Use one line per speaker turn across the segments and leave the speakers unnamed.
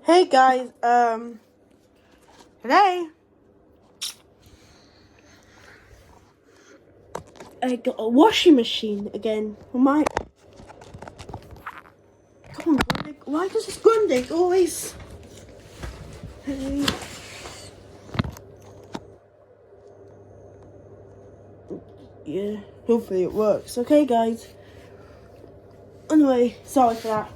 Hey guys, today I got a washing machine again. Come on, Grundig. Why does this Grundig always? Yeah, hopefully it works. Okay, guys. Anyway, sorry for that.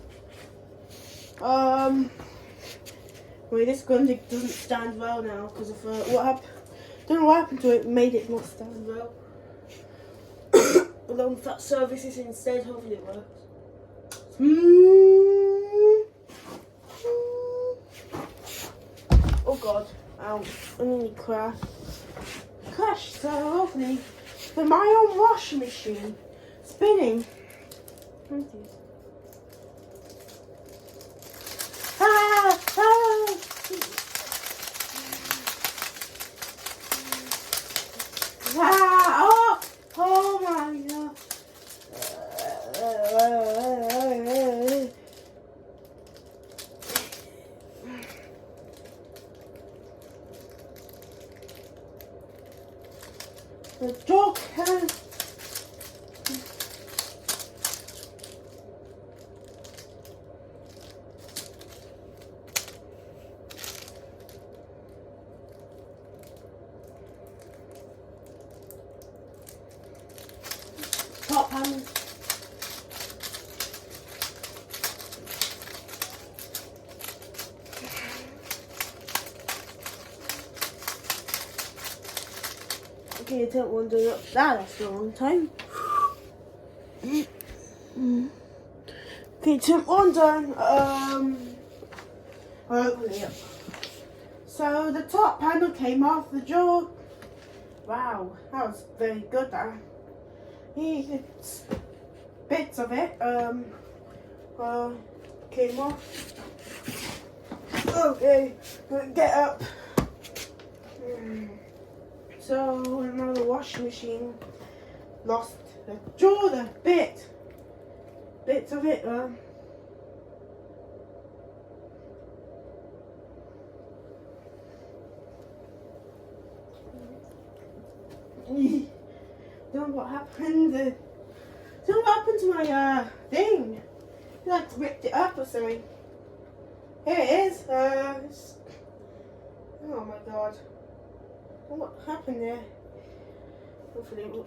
Wait, this Grundig doesn't stand well now because of what happened. Don't know what happened to it. Made it not stand well. Along with that services instead, hopefully it works. Oh god, ow, I nearly crashed. So hopefully, the Maoam washing machine spinning. Ah! Ah! Ah! Oh! Oh my god! The dog has top hand. Okay, I don't want to do that after a long time. Okay, turn one down. Open it up. So the top panel came off the jaw. Wow, that was very good. That bits of it came off. Okay, get up. So now the washing machine lost the jaw, the bits of it. Don't know what happened. Don't know what happened to my thing. I like ripped it up or something. Here it is. Oh my god. What happened there? Hopefully it will.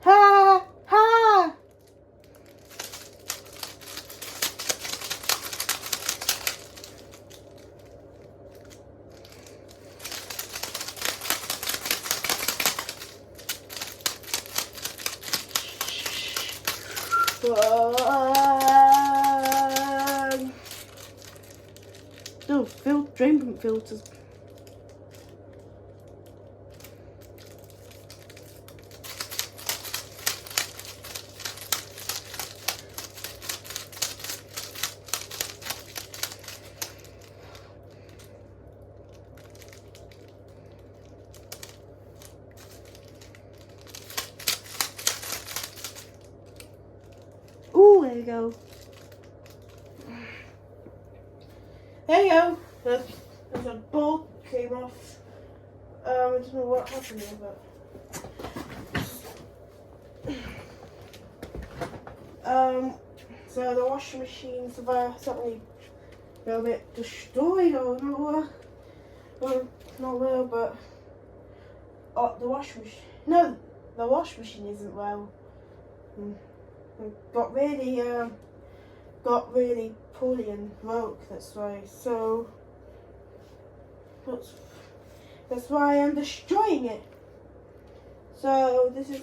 Ha! Ha! Oh, drain pump filters. Ooh, there you go. There you go. There's a bolt came off. I don't know what happened there, but so the washing machine's suddenly a little bit destroyed or not not well, but the washing machine. No, the washing machine isn't well. Got really poorly and broke. That's why. So That's why I'm destroying it. So this is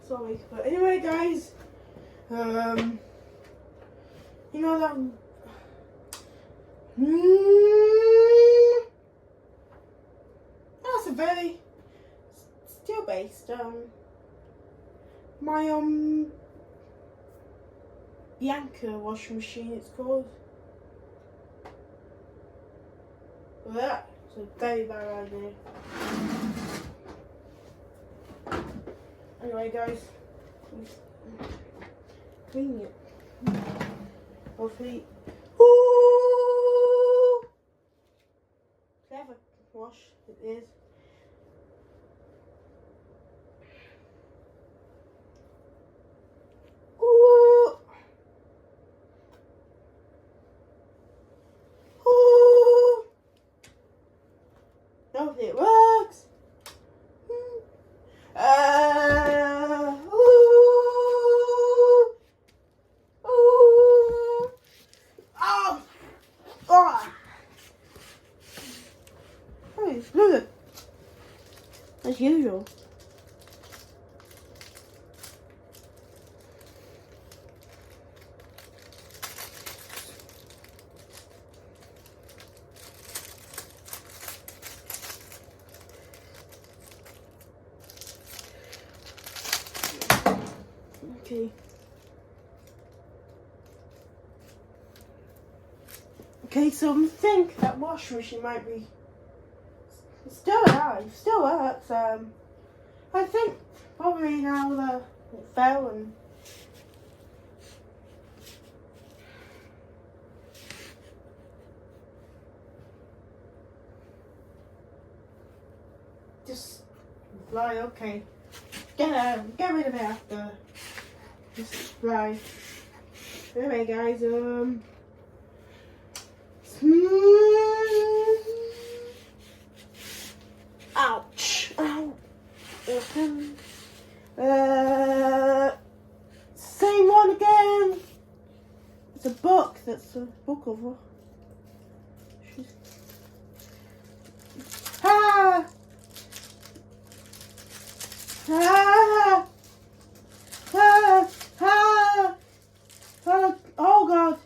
sorry, but anyway, guys, you know that that's a very steel based Maoam Bianca washing machine, it's called. Well, that's a very bad idea. Anyway, guys, clean it. Hopefully, ooh, clever wash it is. Ooh, ooh. Hopefully it works. Ooh, ooh. Oh, oh. Hey, look, as usual. Okay, so I think that washing machine might be still alive, still works. I think probably now that it fell and just right, okay. Get rid of it after. Just right. Anyway, guys, ouch. Ow. Same one again. It's a book. That's a book cover. Ah! Ah! Ah! Ah! Ah! Oh God!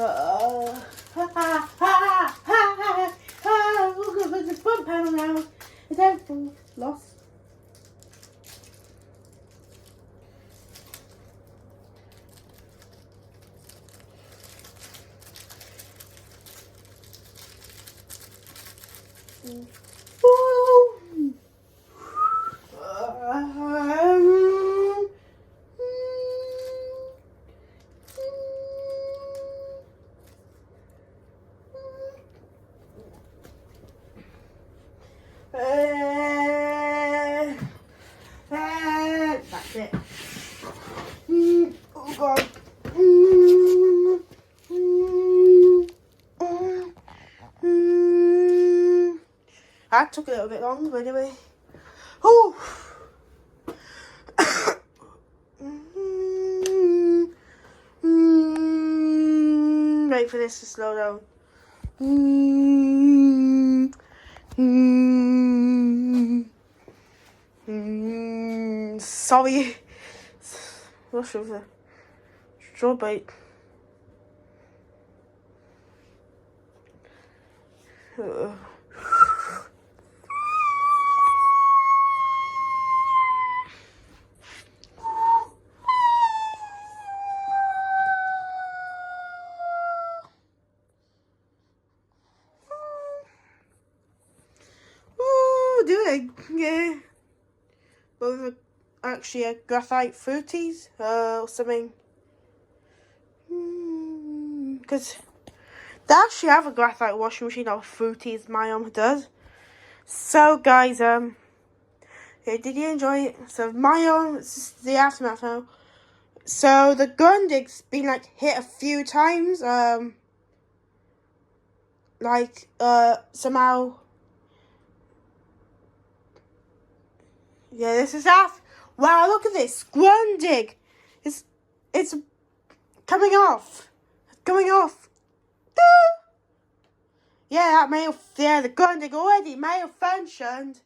Oh God! There's a front panel now. It's everything lost. That's it. Oh God. That took a little bit long, but anyway. Oh. Wait for this to slow down. Sorry. Rush of the strawberry. Yeah, but actually a graphite fruities or something. Because they actually have a graphite washing machine or fruities. Maoam does. So guys, yeah, did you enjoy it? So Maoam, it's the aftermath now. So the Grundig's been like hit a few times. Somehow. Yeah, this is Wow, look at this. Grundig. It's coming off. Coming off. Yeah, the Grundig already malfunctioned.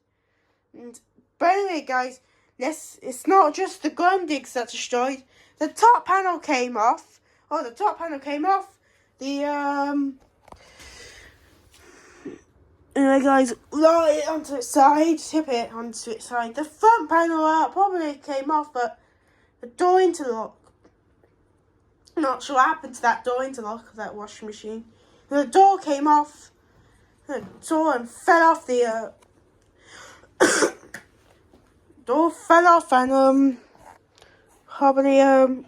But anyway, guys, it's not just the Grundigs that's destroyed. The top panel came off. Oh, the top panel came off. Anyway, guys, roll it onto its side. Tip it onto its side. The front panel probably came off, but the door interlock. Not sure what happened to that door interlock of that washing machine. The door came off. The door and fell off the door fell off and probably and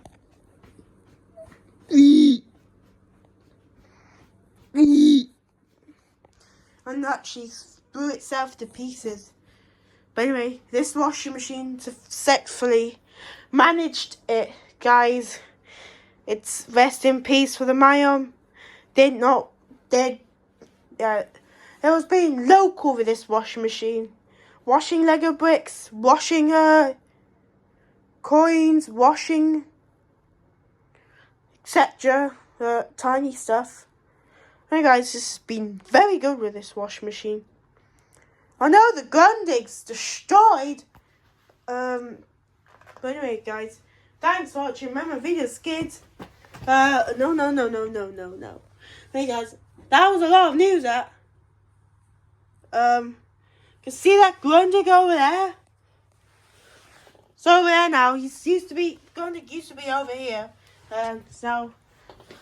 actually blew itself to pieces. But anyway, this washing machine successfully managed it, guys. It's rest in peace for the Maoam. It was being local with this washing machine. Washing Lego bricks, washing coins, washing etc. Tiny stuff. Hey guys, this has been very good with this washing machine. I know the Grundig's destroyed. But anyway, guys, thanks for watching. Remember, videos, kids. No. Hey guys, that was a lot of news. You see that Grundig over there? It's over there now. Grundig used to be over here. So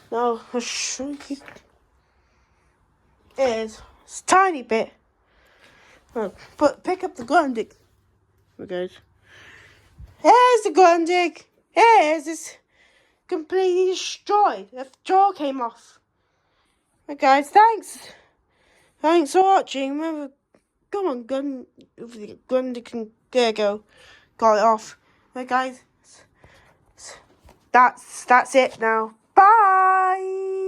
no, I'll show you. It's a tiny bit. But pick up the Grundig. Okay. Here's the Grundig. It's completely destroyed. The jaw came off. Okay, guys, thanks. Thanks for watching. Remember, come on, Grundig, there you go. Got it off. Okay, guys. That's it now. Bye.